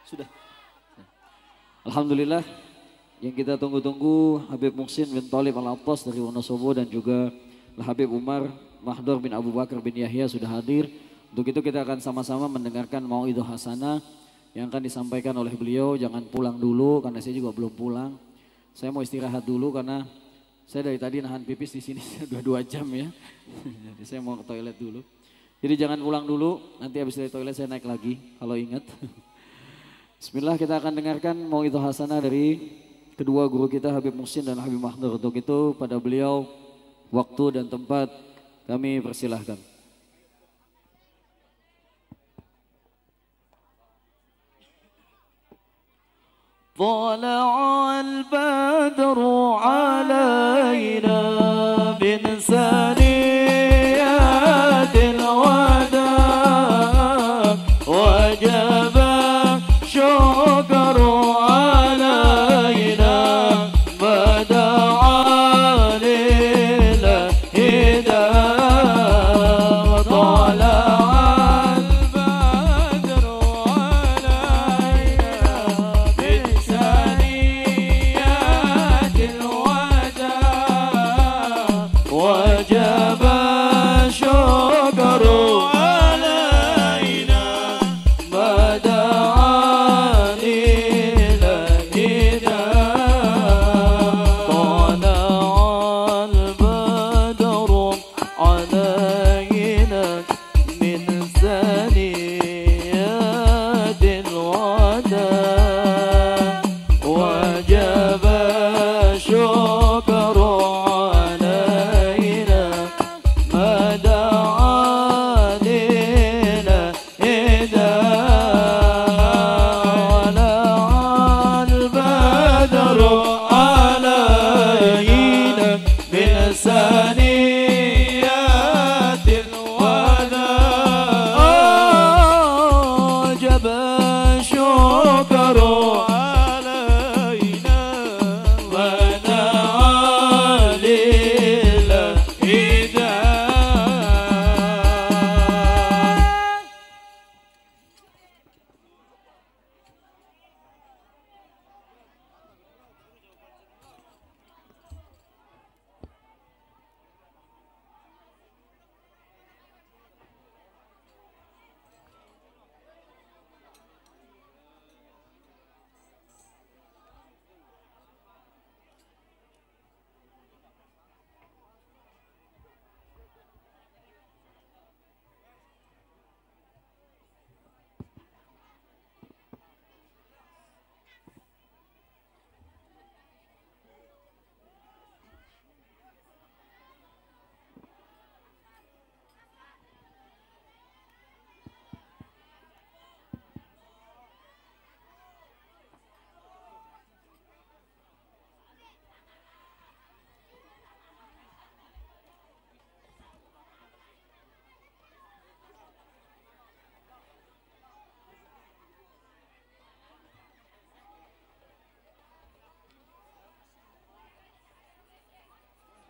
Sudah. Alhamdulillah yang kita tunggu-tunggu Habib Muhsin bin Thalib Al-Attas dari Wonosobo dan juga Habib Umar Mahdhur bin Abu Bakar bin Yahya sudah hadir. Untuk itu kita akan sama-sama mendengarkan mau'idhah hasanah yang akan disampaikan oleh beliau. Jangan pulang dulu karena saya juga belum pulang. Saya mau istirahat dulu karena saya dari tadi nahan pipis di sini sudah 2 jam ya. Jadi saya mau ke toilet dulu. Jadi jangan pulang dulu, nanti habis dari toilet saya naik lagi kalau ingat. Bismillah, kita akan dengarkan mau'idhah hasanah dari kedua guru kita Habib Muhsin dan Habib Mahdhur. Untuk itu pada beliau waktu dan tempat kami persilahkan. طلع البدر علينا من ثنيات الوداع وجب الشكر علينا ما دعا للهدى طلع البدر علينا من ثنيات الوداع وجب الشكر علينا ما دعا للهدى طلع البدر علينا من ثنيات الوداع وجب الشكر علينا ما دعا للهدى ولع البدر علينا من ثنيات الوداع وجب الشكر علينا ما دعا للهدى.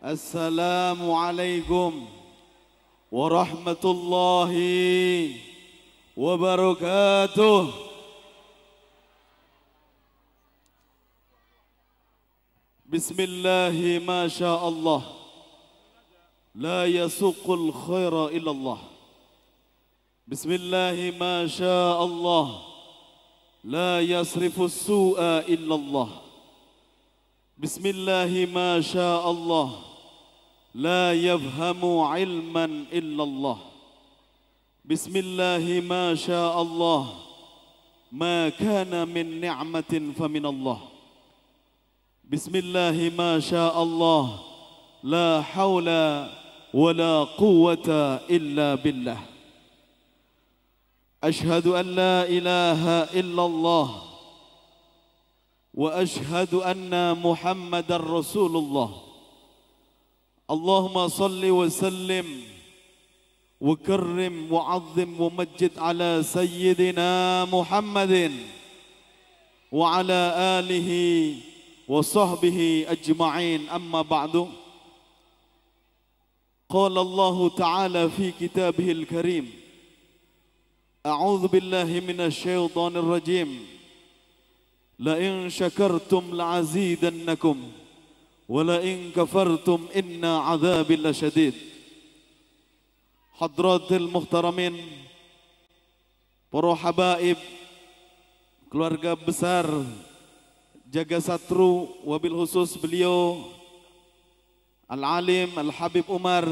السلام عليكم ورحمة الله وبركاته. بسم الله ما شاء الله لا يسوق الخير إلا الله. بسم الله ما شاء الله لا يصرف السوء إلا الله. بسم الله ما شاء الله لا يفهم علما إلا الله. بسم الله ما شاء الله ما كان من نعمة فمن الله. بسم الله ما شاء الله لا حول ولا قوة إلا بالله. أشهد أن لا إله إلا الله وأشهد أن محمد رسول الله. اللهم صل وسلم وكرم وعظم ومجد على سيدنا محمد وعلى آله وصحبه أجمعين. أما بعد، قال الله تعالى في كتابه الكريم: أعوذ بالله من الشيطان الرجيم. la in syakartum la'azidannakum wa la in kafartum inna 'adzabi lasyadid. Hadratil muhtaramin, para habaib, keluarga besar Jaga Satru, wabil khusus beliau Al-Alim Al-Habib Umar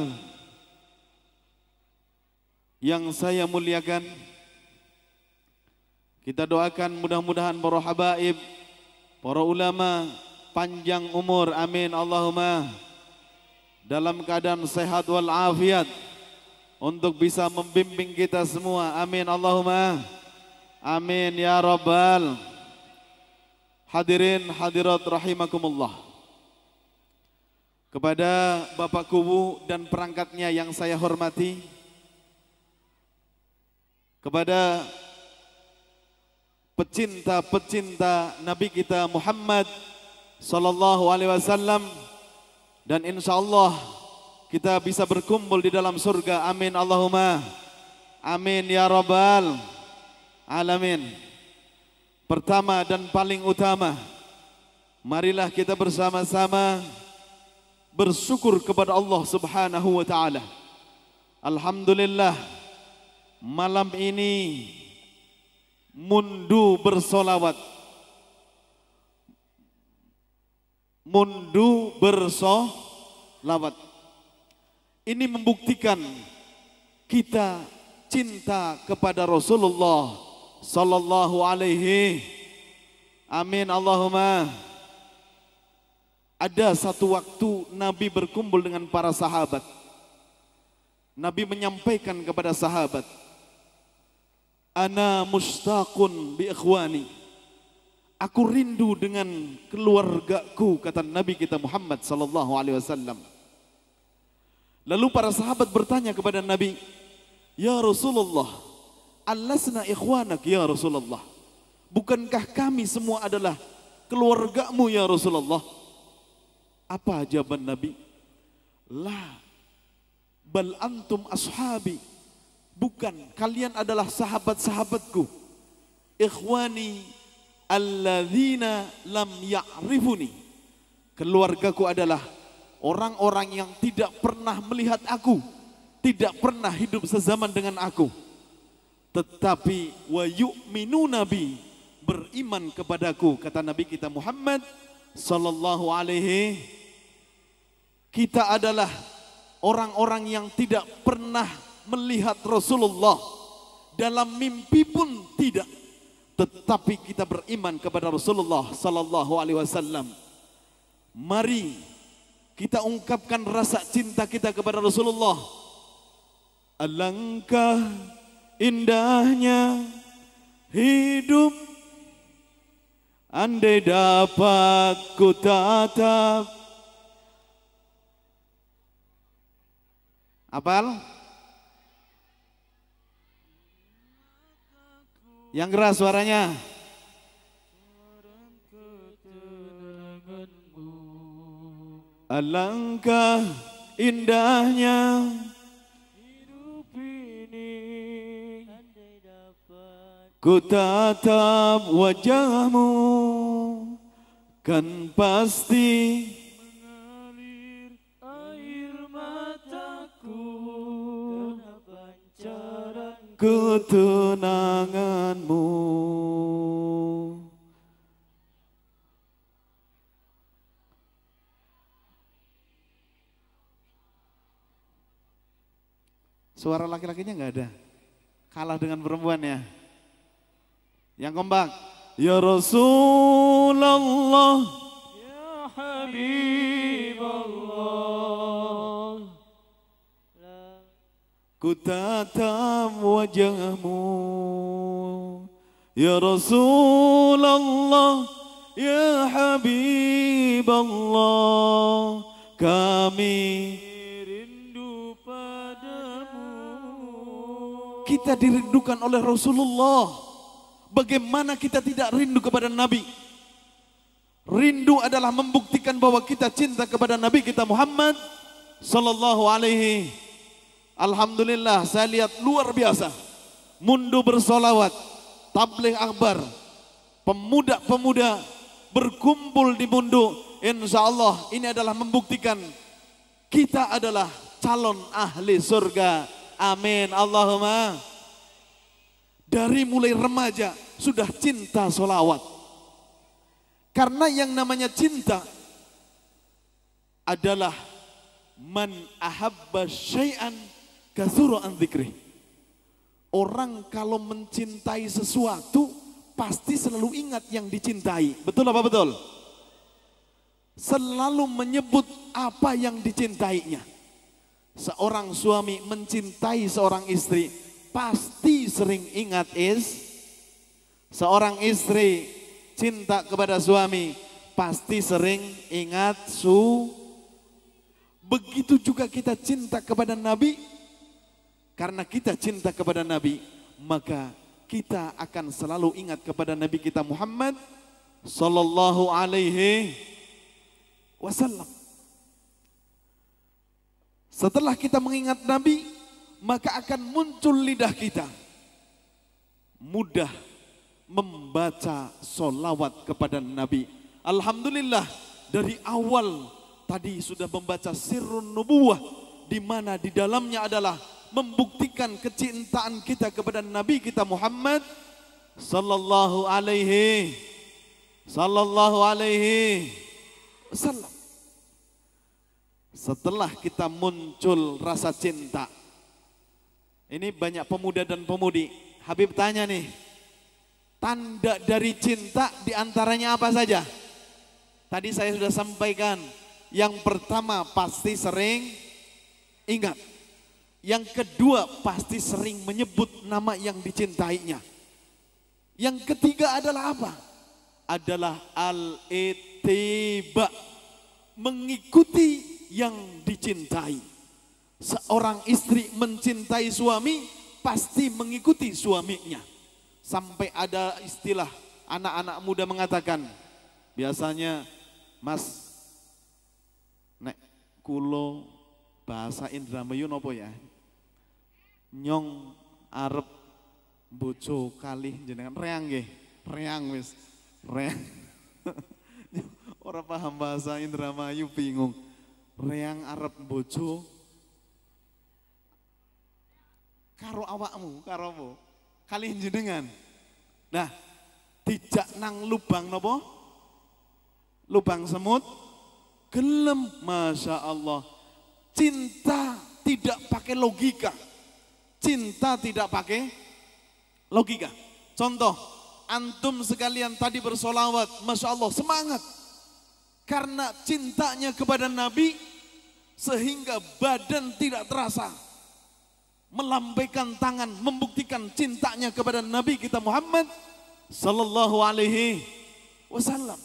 yang saya muliakan. Kita doakan mudah-mudahan para habaib, para ulama panjang umur, amin Allahumma, dalam keadaan sehat wal afiat untuk bisa membimbing kita semua, amin Allahumma, amin ya rabbal. Hadirin hadirat rahimakumullah. Kepada Bapak Kubu dan perangkatnya yang saya hormati, kepada pecinta-pecinta Nabi kita Muhammad sallallahu alaihi wasallam, dan insyaallah kita bisa berkumpul di dalam surga, amin Allahumma, amin ya rabbal alamin. Pertama dan paling utama, marilah kita bersama-sama bersyukur kepada Allah Subhanahu wa taala. Alhamdulillah, malam ini mundu bersolawat, mundu bersolawat. Ini membuktikan kita cinta kepada Rasulullah sallallahu alaihi, amin Allahumma. Ada satu waktu Nabi berkumpul dengan para sahabat. Nabi menyampaikan kepada sahabat, ana mustaqun bi ikhwani, aku rindu dengan keluargaku, kata Nabi kita Muhammad sallallahu alaihi wasallam. Lalu para sahabat bertanya kepada Nabi, ya Rasulullah, alasna ikhwanak ya Rasulullah, bukankah kami semua adalah keluargamu ya Rasulullah? Apa jawaban Nabi? La, bal antum ashabi, bukan, kalian adalah sahabat-sahabatku. Ikhwani alladzina lam ya'rifuni, keluargaku adalah orang-orang yang tidak pernah melihat aku, tidak pernah hidup sezaman dengan aku, tetapi wa yu'minu nabi, beriman kepadaku, kata Nabi kita Muhammad sallallahu alaihi. Kita adalah orang-orang yang tidak pernah melihat Rasulullah, dalam mimpi pun tidak, tetapi kita beriman kepada Rasulullah sallallahu alaihi wasallam. Mari kita ungkapkan rasa cinta kita kepada Rasulullah. Alangkah indahnya hidup andai dapat ku tatap. Apal? Yang keras suaranya. Alangkah indahnya hidup ini, ku tatap wajahmu, kan pasti mengalir air mataku, karena pancaran ketenanganmu. Suara laki-lakinya nggak ada, kalah dengan perempuannya. Yang kompak, ya Rasulullah, ya Habiballah, ku tatap wajahmu, ya Rasulullah, ya Habiballah, kami rindu padamu. Kita dirindukan oleh Rasulullah. Bagaimana kita tidak rindu kepada Nabi? Rindu adalah membuktikan bahwa kita cinta kepada Nabi kita Muhammad sallallahu alaihi. Alhamdulillah, saya lihat luar biasa. Mundu bersolawat, tabligh akbar, pemuda-pemuda berkumpul di Mundu. Insya Allah ini adalah membuktikan kita adalah calon ahli surga. Amin Allahumma. Dari mulai remaja sudah cinta sholawat. Karena yang namanya cinta adalah man ahabba syai'an katsura an dzikri. Orang kalau mencintai sesuatu pasti selalu ingat yang dicintai. Betul apa betul? Selalu menyebut apa yang dicintainya. Seorang suami mencintai seorang istri pasti sering ingat seorang istri cinta kepada suami pasti sering ingat begitu juga kita cinta kepada Nabi. Karena kita cinta kepada Nabi, maka kita akan selalu ingat kepada Nabi kita Muhammad sallallahu alaihi wasallam. Setelah kita mengingat Nabi, maka akan muncul lidah kita mudah membaca solawat kepada Nabi. Alhamdulillah dari awal tadi sudah membaca sirrun nubuwah, di mana di dalamnya adalah membuktikan kecintaan kita kepada Nabi kita Muhammad sallallahu alaihi wasallam. Setelah kita muncul rasa cinta, ini banyak pemuda dan pemudi. Habib tanya nih, tanda dari cinta diantaranya apa saja? Tadi saya sudah sampaikan, yang pertama pasti sering ingat. Yang kedua pasti sering menyebut nama yang dicintainya. Yang ketiga adalah apa? Adalah al-ittiba, mengikuti yang dicintai. Seorang istri mencintai suami pasti mengikuti suaminya. Sampai ada istilah anak-anak muda mengatakan, biasanya Mas, nek kulo bahasa Indramayu nopo ya? Nyong arep bojo kalih jenengan reang nggih. Reang wis. Reang. Ora paham bahasa Indramayu bingung. Reang arep bojo karo awakmu, karo apa? Kalih jenengan. Nah, dijak nang lubang nopo? Lubang semut. Gelem, Masya Allah. Cinta tidak pakai logika. Cinta tidak pakai logika. Contoh, antum sekalian tadi bersolawat, Masya Allah, semangat. Karena cintanya kepada Nabi, sehingga badan tidak terasa. Melambaikan tangan, membuktikan cintanya kepada Nabi kita Muhammad sallallahu alaihi wasallam.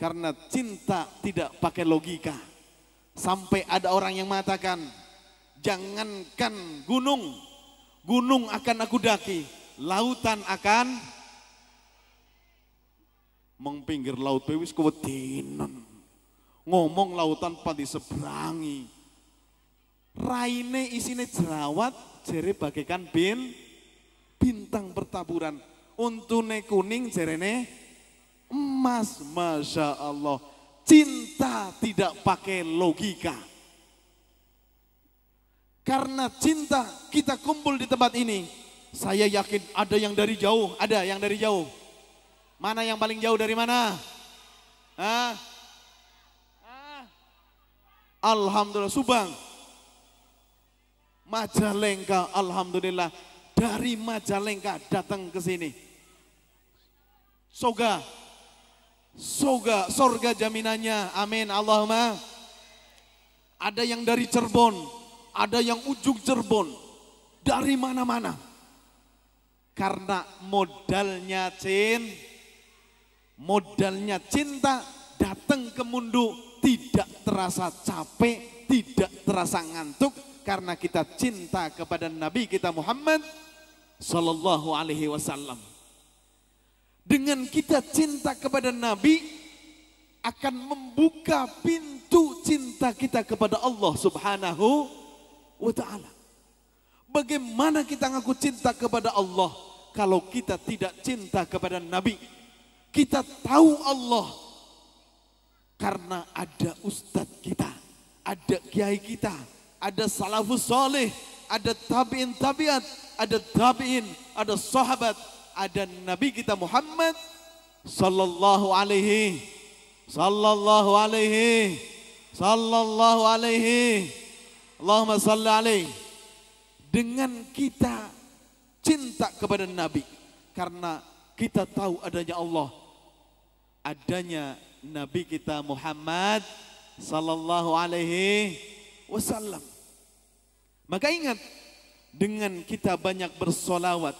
Karena cinta tidak pakai logika. Sampai ada orang yang mengatakan, jangankan gunung, gunung akan aku daki, lautan akan mengpinggir laut wis kewedinan. Ngomong lautan pati seberangi. Raine isine jerawat, jere bagaikan bintang bertaburan. Untune kuning, jerene emas. Masya Allah. Cinta tidak pakai logika. Karena cinta kita kumpul di tempat ini. Saya yakin ada yang dari jauh, ada yang dari jauh. Mana yang paling jauh dari mana? Alhamdulillah, Subang. Majalengka, alhamdulillah. Dari Majalengka datang ke sini. Sorga jaminannya, amin Allahumma. Ada yang dari Cirebon, ada yang ujung Cirebon, dari mana-mana. Karena modalnya cinta, datang ke Mundu tidak terasa capek, tidak terasa ngantuk, karena kita cinta kepada Nabi kita Muhammad sallallahu alaihi wasallam. Dengan kita cinta kepada Nabi akan membuka pintu cinta kita kepada Allah Subhanahu wa ta'ala. Bagaimana kita ngaku cinta kepada Allah kalau kita tidak cinta kepada Nabi? Kita tahu Allah karena ada ustadz kita, ada kiai kita, ada salafus soleh, ada tabi'in tabi'at, ada tabi'in, ada sahabat, ada Nabi kita Muhammad sallallahu alaihi Allahumma salli alaihi. Dengan kita cinta kepada Nabi karena kita tahu adanya Allah, adanya Nabi kita Muhammad sallallahu alaihi wasallam. Maka ingat, dengan kita banyak bersolawat,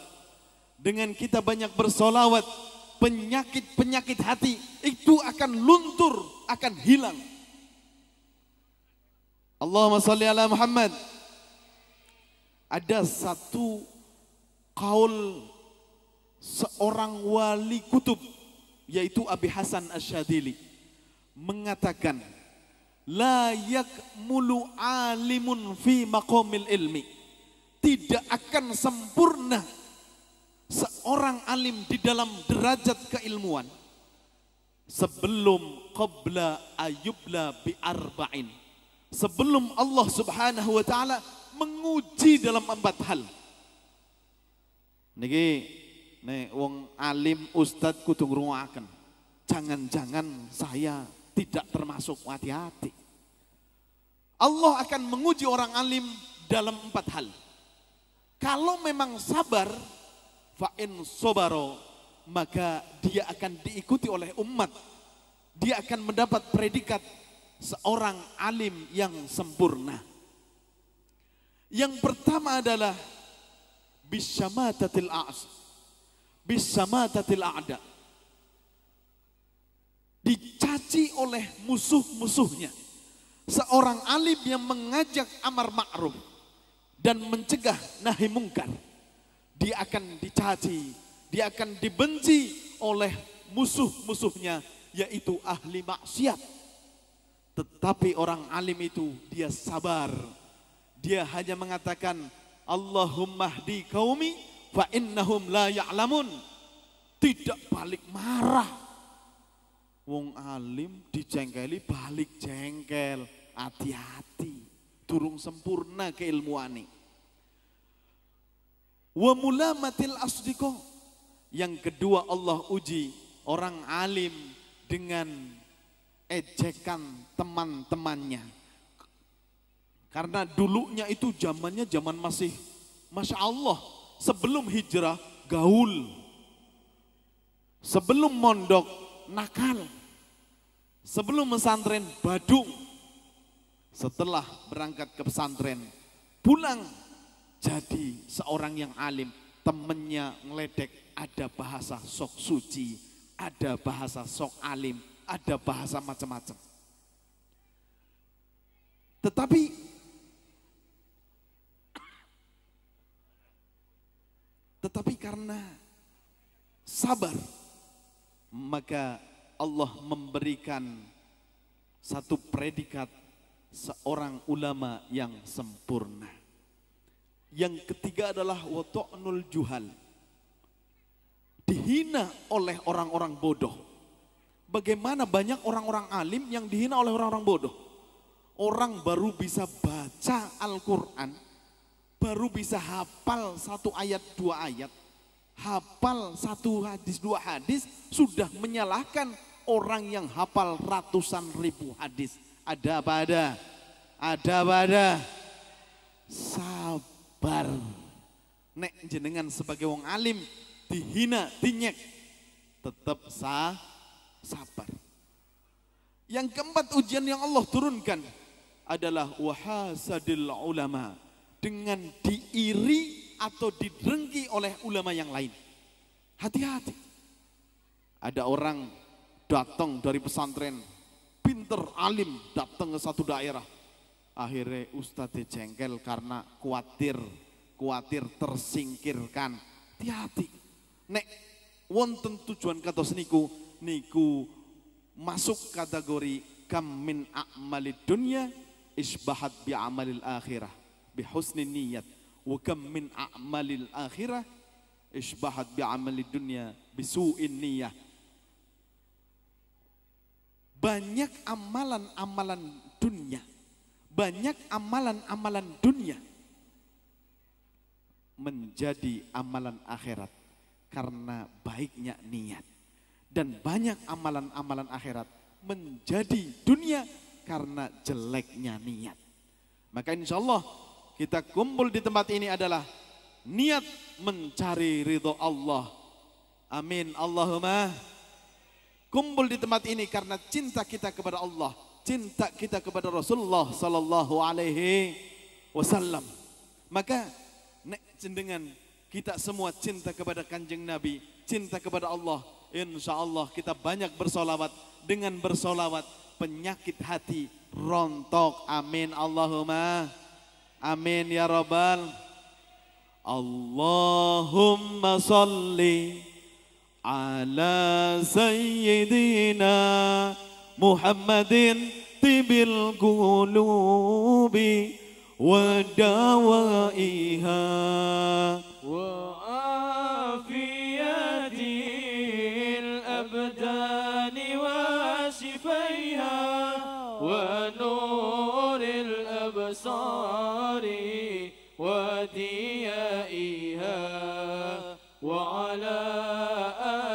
penyakit-penyakit hati itu akan luntur, akan hilang. Allahumma salli ala Muhammad. Ada satu kaul seorang wali kutub, yaitu Abi Hasan Asyadili, mengatakan, la yakmulu alimun fi maqamil ilmi. Tidak akan sempurna seorang alim di dalam derajat keilmuan sebelum qabla ayubla bi arba'in. Sebelum Allah Subhanahu wa taala menguji dalam 4 hal. Niki wong alim ustadz kudu ngrungokaken. Jangan-jangan saya tidak termasuk, hati-hati. Allah akan menguji orang alim dalam 4 hal. Kalau memang sabar, fa in sobaro, maka dia akan diikuti oleh umat. Dia akan mendapat predikat seorang alim yang sempurna. Yang pertama adalah bisyamatatil a'da. Dicaci oleh musuh-musuhnya. Seorang alim yang mengajak amar ma'ruf dan mencegah nahi mungkar, dia akan dicaci, dia akan dibenci oleh musuh-musuhnya, yaitu ahli maksiat. Tetapi orang alim itu dia sabar. Dia hanya mengatakan, Allahumma hdi qaumi fa innahum la ya'lamun. Tidak balik marah. Wong alim dijengkeli balik jengkel. Hati-hati. Durung sempurna keilmuane. Wa mulamatil asdiqo. Yang kedua, Allah uji orang alim dengan ejekan teman-temannya. Karena dulunya itu zamannya zaman masih, Masya Allah, sebelum hijrah gaul, sebelum mondok nakal, sebelum pesantren badung, setelah berangkat ke pesantren pulang jadi seorang yang alim. Temennya ngeledek, ada bahasa sok suci, ada bahasa sok alim, ada bahasa macam-macam. Tetapi karena sabar, maka Allah memberikan satu predikat seorang ulama yang sempurna. Yang ketiga adalah wato'nul juhal. Dihina oleh orang-orang bodoh. Bagaimana banyak orang-orang alim yang dihina oleh orang-orang bodoh. Orang baru bisa baca Al-Quran, baru bisa hafal 1 ayat 2 ayat, hafal 1 hadis 2 hadis, sudah menyalahkan orang yang hafal ratusan ribu hadis. Ada apa ada? Ada apa ada? Sabar. Nek jenengan sebagai wong alim dihina, dinyek, tetap sabar. Yang keempat ujian yang Allah turunkan adalah wahasadil ulama, dengan diiri atau didengki oleh ulama yang lain. Hati-hati. Ada orang datang dari pesantren, pinter, alim, datang ke satu daerah. Akhirnya ustadz jengkel karena khawatir tersingkirkan. Hati-hati. Nek wonten tujuan kados niku masuk kategori kam min a'malid dunya isbahat bi amalil akhirah bi husni niyat, wa kam min a'malil akhirah isbahat bi amalid dunya bi su'in niyah. banyak amalan-amalan dunia, banyak amalan-amalan dunia menjadi amalan akhirat karena baiknya niat. Dan banyak amalan-amalan akhirat menjadi dunia karena jeleknya niat. Maka insya Allah kita kumpul di tempat ini adalah niat mencari ridho Allah. Amin Allahumma. Kumpul di tempat ini karena cinta kita kepada Allah, cinta kita kepada Rasulullah sallallahu alaihi wasallam. Maka nek jenengan kita semua cinta kepada Kanjeng Nabi, cinta kepada Allah, insya Allah kita banyak bersolawat. Dengan bersolawat penyakit hati rontok. Amin Allahumma. Amin ya Rabbal. Allahumma salli ala sayyidina Muhammadin tibil qulubi wa dawaiha wa afiyatil abdani wa shifaiha wa nuril absari wa diyaiha wa ala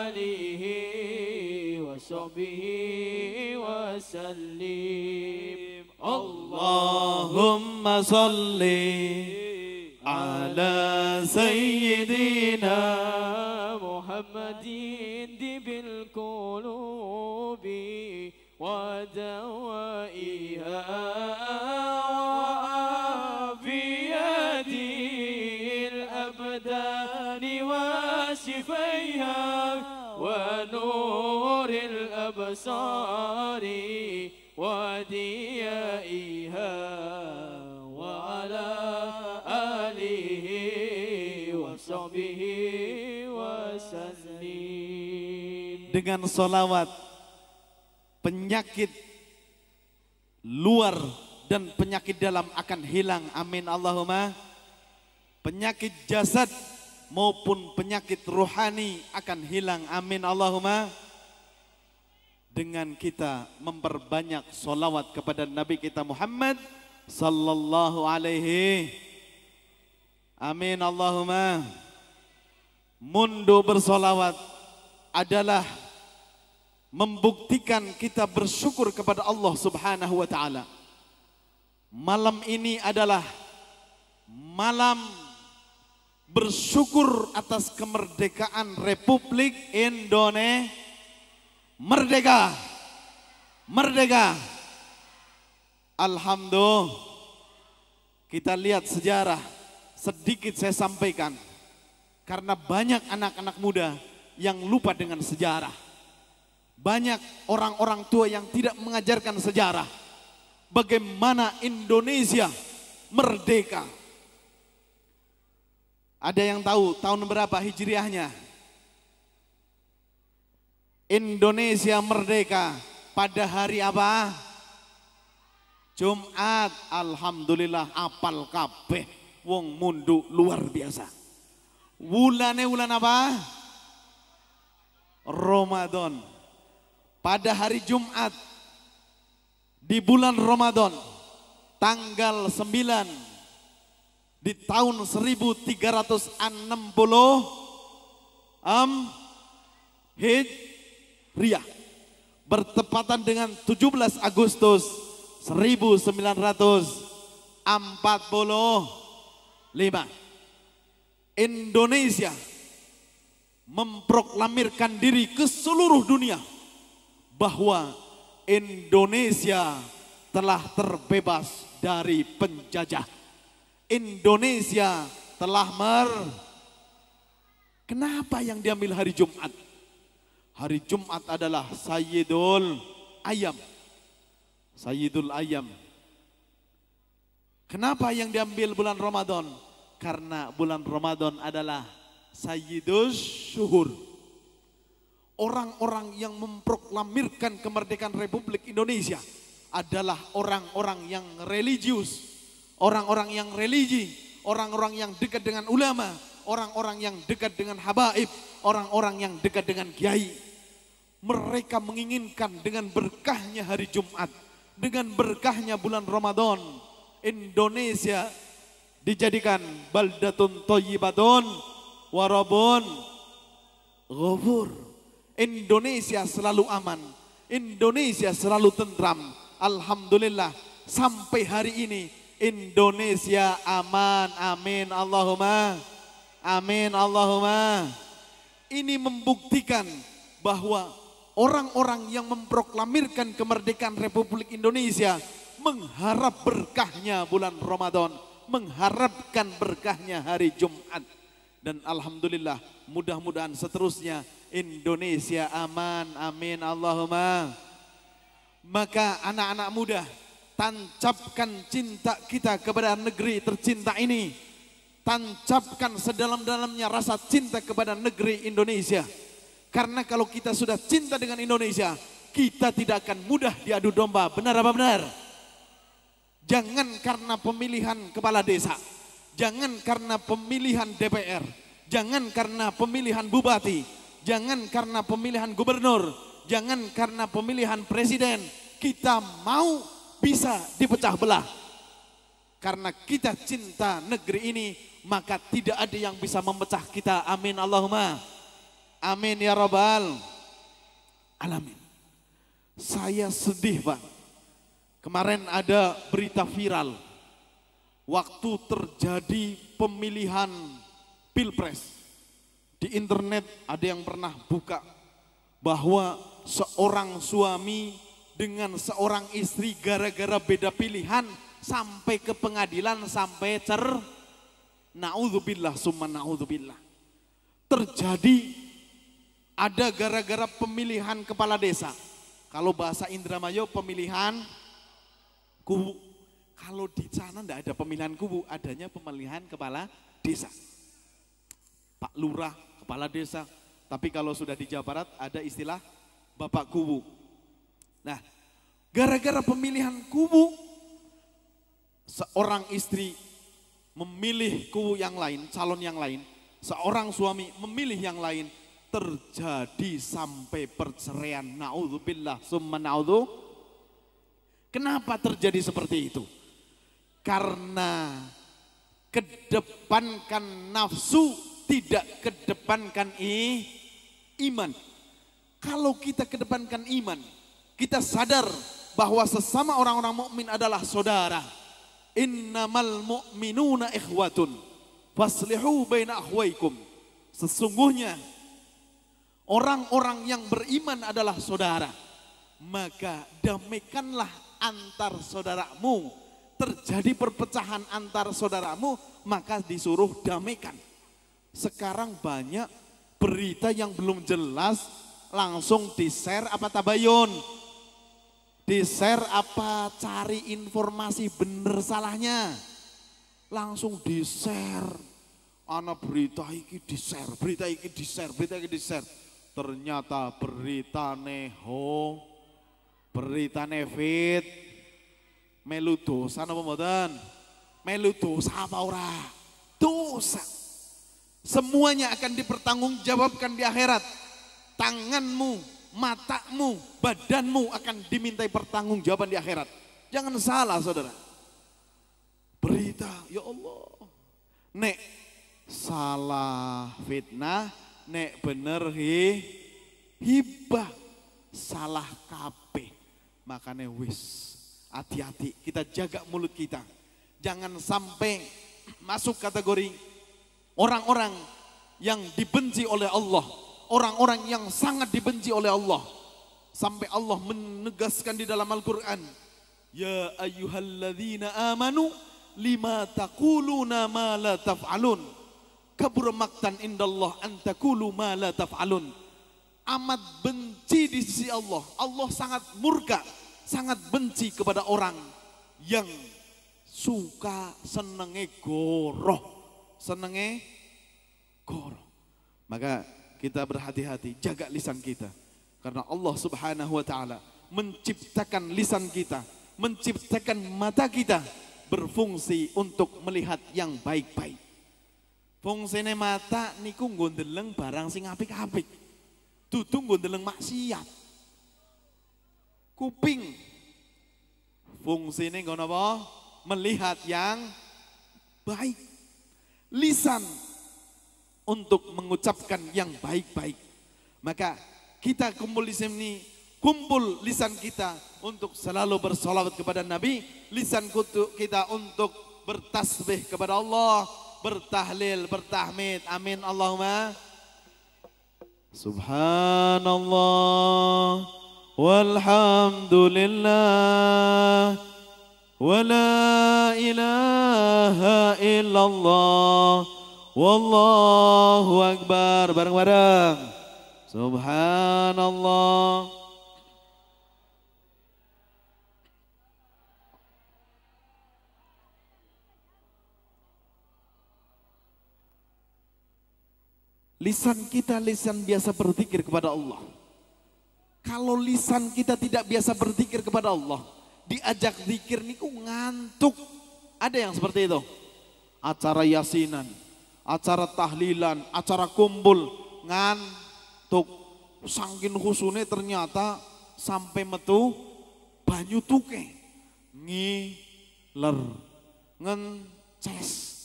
alihi wa sahbihi wa sallim. Allahumma salli ala sayyidina Muhammadin dibil qulubi wa dawaiha wa afiyadil abdani wa shifaiha wa nuril absari wa diyaiha wa ala alihi wa sahbihi wa sallim. Dengan solawat penyakit luar dan penyakit dalam akan hilang. Amin Allahumma. Penyakit jasad maupun penyakit rohani akan hilang. Amin Allahumma. Dengan kita memperbanyak solawat kepada Nabi kita Muhammad sallallahu alaihi. Amin Allahumma. Mundu bersolawat adalah membuktikan kita bersyukur kepada Allah subhanahu wa ta'ala. Malam ini adalah malam bersyukur atas kemerdekaan Republik Indonesia. Merdeka, merdeka. Alhamdulillah. Kita lihat sejarah, sedikit saya sampaikan. Karena banyak anak-anak muda yang lupa dengan sejarah. Banyak orang-orang tua yang tidak mengajarkan sejarah. Bagaimana Indonesia merdeka. Ada yang tahu tahun berapa hijriahnya? Indonesia merdeka pada hari apa? Jumat. Alhamdulillah apal kabeh wong mundu luar biasa. Wulane wulan apa? Ramadan. Pada hari Jumat di bulan Ramadan tanggal 9 di tahun 1360 Hijriah bertepatan dengan 17 Agustus 1945 Indonesia memproklamirkan diri ke seluruh dunia bahwa Indonesia telah terbebas dari penjajah. Indonesia telah Kenapa yang diambil hari Jumat? Hari Jumat adalah Sayyidul Ayyam. Sayyidul Ayyam. Kenapa yang diambil bulan Ramadan? Karena bulan Ramadan adalah Sayyidus Syuhur. Orang-orang yang memproklamirkan kemerdekaan Republik Indonesia adalah orang-orang yang religius, orang-orang yang religi, orang-orang yang dekat dengan ulama, orang-orang yang dekat dengan habaib, orang-orang yang dekat dengan kiai. Mereka menginginkan dengan berkahnya hari Jumat, dengan berkahnya bulan Ramadan, Indonesia dijadikan baldatun thayyibatun wa rabbun ghafur. Indonesia selalu aman, Indonesia selalu tentram. Alhamdulillah sampai hari ini Indonesia aman. Amin Allahumma. Amin Allahumma. Ini membuktikan bahwa orang-orang yang memproklamirkan kemerdekaan Republik Indonesia mengharap berkahnya bulan Ramadan, mengharapkan berkahnya hari Jumat. Dan alhamdulillah mudah-mudahan seterusnya Indonesia aman. Amin Allahumma. Maka anak-anak muda, tancapkan cinta kita kepada negeri tercinta ini. Tancapkan sedalam-dalamnya rasa cinta kepada negeri Indonesia. Karena kalau kita sudah cinta dengan Indonesia, kita tidak akan mudah diadu domba. Benar apa benar? Jangan karena pemilihan kepala desa, jangan karena pemilihan DPR, jangan karena pemilihan bupati, jangan karena pemilihan gubernur, jangan karena pemilihan presiden, kita mau bisa dipecah belah. Karena kita cinta negeri ini, maka tidak ada yang bisa memecah kita. Amin Allahumma. Amin ya Rabbal Alamin. Saya sedih Pak. Kemarin ada berita viral. Waktu terjadi pemilihan Pilpres. Di internet ada yang pernah buka bahwa seorang suami dengan seorang istri gara-gara beda pilihan sampai ke pengadilan, sampai na'udzubillah summa na'udzubillah. Terjadi ada gara-gara pemilihan kepala desa. Kalau bahasa Indramayu pemilihan kubu. Kalau di sana enggak ada pemilihan kubu, adanya pemilihan kepala desa. Pak Lurah, kepala desa. Tapi kalau sudah di Jawa Barat ada istilah Bapak Kubu. Nah, gara-gara pemilihan kubu, seorang istri memilih kubu yang lain, calon yang lain, seorang suami memilih yang lain, terjadi sampai perceraian. Na'udzubillah summa na'udzu. Kenapa terjadi seperti itu? Karena kedepankan nafsu, tidak kedepankan iman. Kalau kita kedepankan iman, kita sadar bahwa sesama orang-orang mukmin adalah saudara. Innamal mu'minuna ikhwatun faslihu baina akhwaikum. Sesungguhnya orang-orang yang beriman adalah saudara. Maka damaikanlah antar saudaramu. Terjadi perpecahan antar saudaramu, maka disuruh damaikan. Sekarang banyak berita yang belum jelas, langsung di-share apa tabayun. Di-share apa cari informasi bener salahnya. Langsung di-share. Ana berita iki di-share, berita iki di-share, berita iki di-share. Ternyata berita neho, berita fit, melu dosa napa mboten? Melu dosa apa ora? Dosa. Semuanya akan dipertanggungjawabkan di akhirat. Tanganmu, matamu, badanmu akan dimintai pertanggungjawaban di akhirat. Jangan salah saudara. Berita, ya Allah. Nek salah fitnah, nek bener hibah, salah kabeh. Makanya wis, hati-hati, kita jaga mulut kita. Jangan sampai masuk kategori orang-orang yang dibenci oleh Allah. Orang-orang yang sangat dibenci oleh Allah. Sampai Allah menegaskan di dalam Al-Quran. Ya ayyuhalladzina amanu lima taquluna ma la taf'alun. Kabura maktan indallah an taqulu ma la taf'alun. Amat benci di sisi Allah. Allah sangat murka, sangat benci kepada orang yang suka senenge goroh. Senenge goroh. Maka kita berhati-hati, jaga lisan kita. Karena Allah Subhanahu wa taala menciptakan lisan kita, menciptakan mata kita berfungsi untuk melihat yang baik-baik. Fungsine mata niku nggo ndeleng barang sing apik-apik. tunggu ndeleng maksiat. Kuping fungsine nggo napa? Melihat yang baik. Lisan untuk mengucapkan yang baik-baik. Maka kita kumpul di sini, kumpul lisan kita untuk selalu bersolawat kepada Nabi, lisan kita untuk bertasbih kepada Allah, bertahlil, bertahmid. Amin Allahumma. Subhanallah walhamdulillah wa la ilaha illallah wallahu akbar. Bareng-bareng. Subhanallah. Lisan kita lisan biasa berzikir kepada Allah. Kalau lisan kita tidak biasa berzikir kepada Allah, diajak zikir niku ngantuk. Ada yang seperti itu. Acara yasinan, acara tahlilan, acara kumpul, ngantuk. Sangkin khusune ternyata sampai metu banyu tuke. Ngiler, ngences.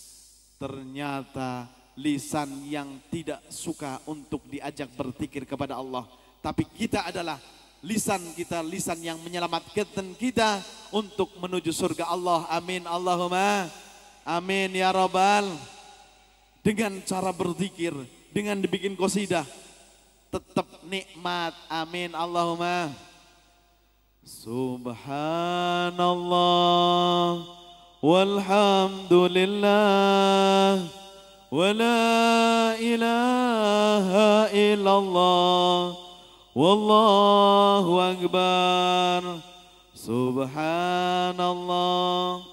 Ternyata lisan yang tidak suka untuk diajak berzikir kepada Allah. Tapi kita adalah lisan kita, lisan yang menyelamatkan kita untuk menuju surga Allah. Amin Allahumma. Amin ya Rabbal. Dengan cara berzikir, dengan dibikin qasidah, tetap nikmat. Amin Allahumma. Subhanallah walhamdulillah wa la ilaha illallah wallahu akbar. Subhanallah.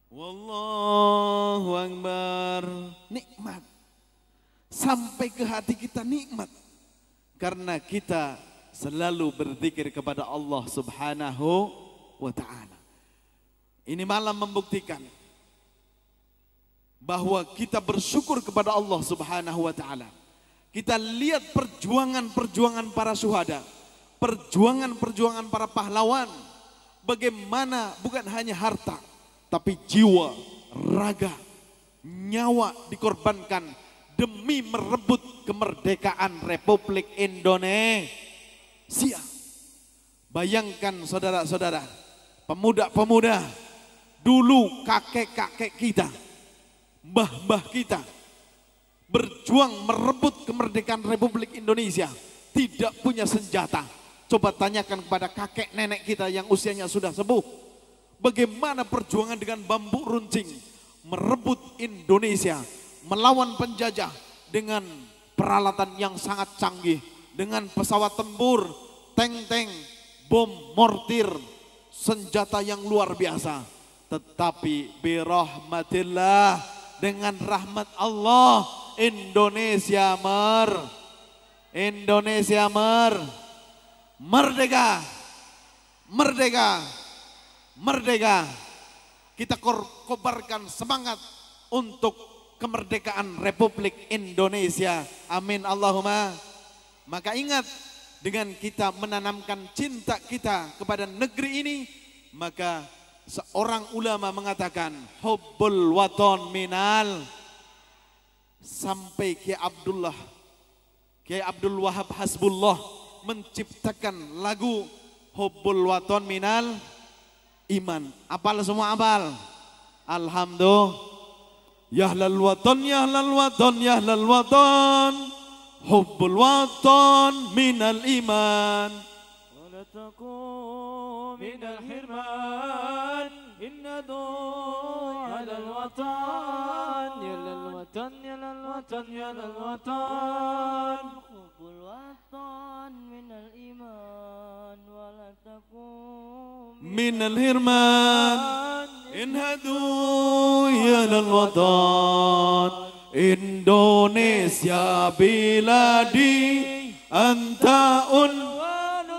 Wallahu akbar. Nikmat. Sampai ke hati kita nikmat. Karena kita selalu berzikir kepada Allah Subhanahu wa ta'ala. Ini malam membuktikan bahwa kita bersyukur kepada Allah Subhanahu wa ta'ala. Kita lihat perjuangan-perjuangan para syuhada, perjuangan-perjuangan para pahlawan. Bagaimana bukan hanya harta, tapi jiwa, raga, nyawa dikorbankan demi merebut kemerdekaan Republik Indonesia. Bayangkan saudara-saudara, pemuda-pemuda, dulu kakek-kakek kita, mbah-mbah kita, berjuang merebut kemerdekaan Republik Indonesia, tidak punya senjata. Coba tanyakan kepada kakek nenek kita yang usianya sudah sepuh, bagaimana perjuangan dengan bambu runcing, merebut Indonesia, melawan penjajah dengan peralatan yang sangat canggih, dengan pesawat tempur, tank-tank, bom, mortir, senjata yang luar biasa. Tetapi birahmatillah, dengan rahmat Allah, Indonesia merdeka, merdeka, merdeka. Kita kobarkan semangat untuk kemerdekaan Republik Indonesia. Amin Allahumma. Maka ingat, dengan kita menanamkan cinta kita kepada negeri ini, maka seorang ulama mengatakan hubbul waton minal, sampai Kiai Abdul Wahab Hasbullah menciptakan lagu hubbul waton minal iman. Apal semua, apal? Alhamdulillah. Yahlal waton, yahlal waton, yahlal waton, hubbul waton minal iman. Wala takum minal hirman, inna du'alal watan, yahlal watan, yahlal watan, yahlal watan, hubbul waton minal iman. Wala takum minal hirman, inhadu ya lal watan. Indonesia biladi antaun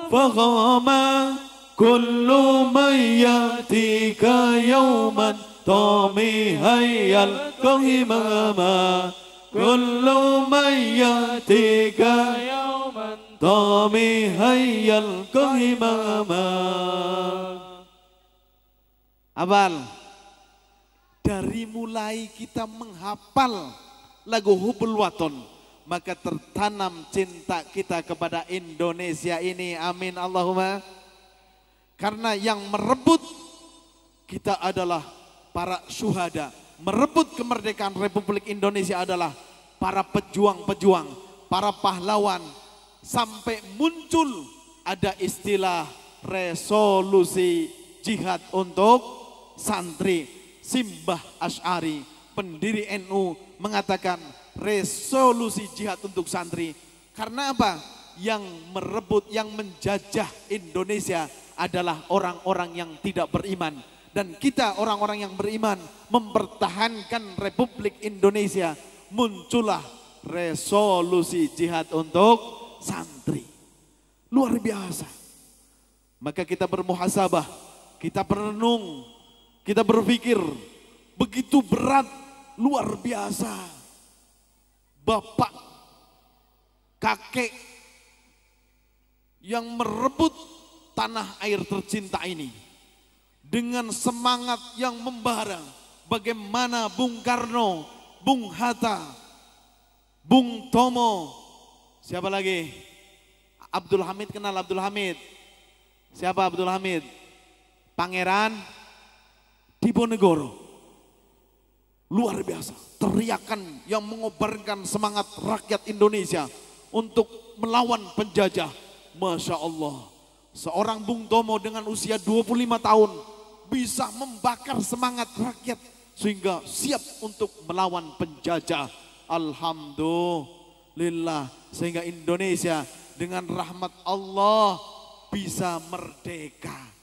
faghama kullu man yatika yawman Tomi hayal kohimama kullu mayyatika yauman Tomi hayal kohimama. Abal, dari mulai kita menghafal lagu Hubul Waton, maka tertanam cinta kita kepada Indonesia ini. Amin Allahumma. Karena yang merebut kita adalah para syuhada. Merebut kemerdekaan Republik Indonesia adalah para pejuang-pejuang, para pahlawan. Sampai muncul ada istilah resolusi jihad untuk santri. Simbah Asy'ari, pendiri NU, mengatakan resolusi jihad untuk santri. Karena apa? Yang merebut, yang menjajah Indonesia adalah orang-orang yang tidak beriman. Dan kita orang-orang yang beriman mempertahankan Republik Indonesia. Muncullah resolusi jihad untuk santri. Luar biasa. Maka kita bermuhasabah, kita berenung, kita berpikir begitu berat, luar biasa. Bapak, kakek yang merebut tanah air tercinta ini dengan semangat yang membara. Bagaimana Bung Karno, Bung Hatta, Bung Tomo, siapa lagi? Abdul Hamid, kenal Abdul Hamid? Siapa Abdul Hamid? Pangeran Diponegoro. Luar biasa, teriakan yang mengobarkan semangat rakyat Indonesia untuk melawan penjajah. Masya Allah, seorang Bung Tomo dengan usia 25 tahun bisa membakar semangat rakyat sehingga siap untuk melawan penjajah. Alhamdulillah, sehingga Indonesia dengan rahmat Allah bisa merdeka.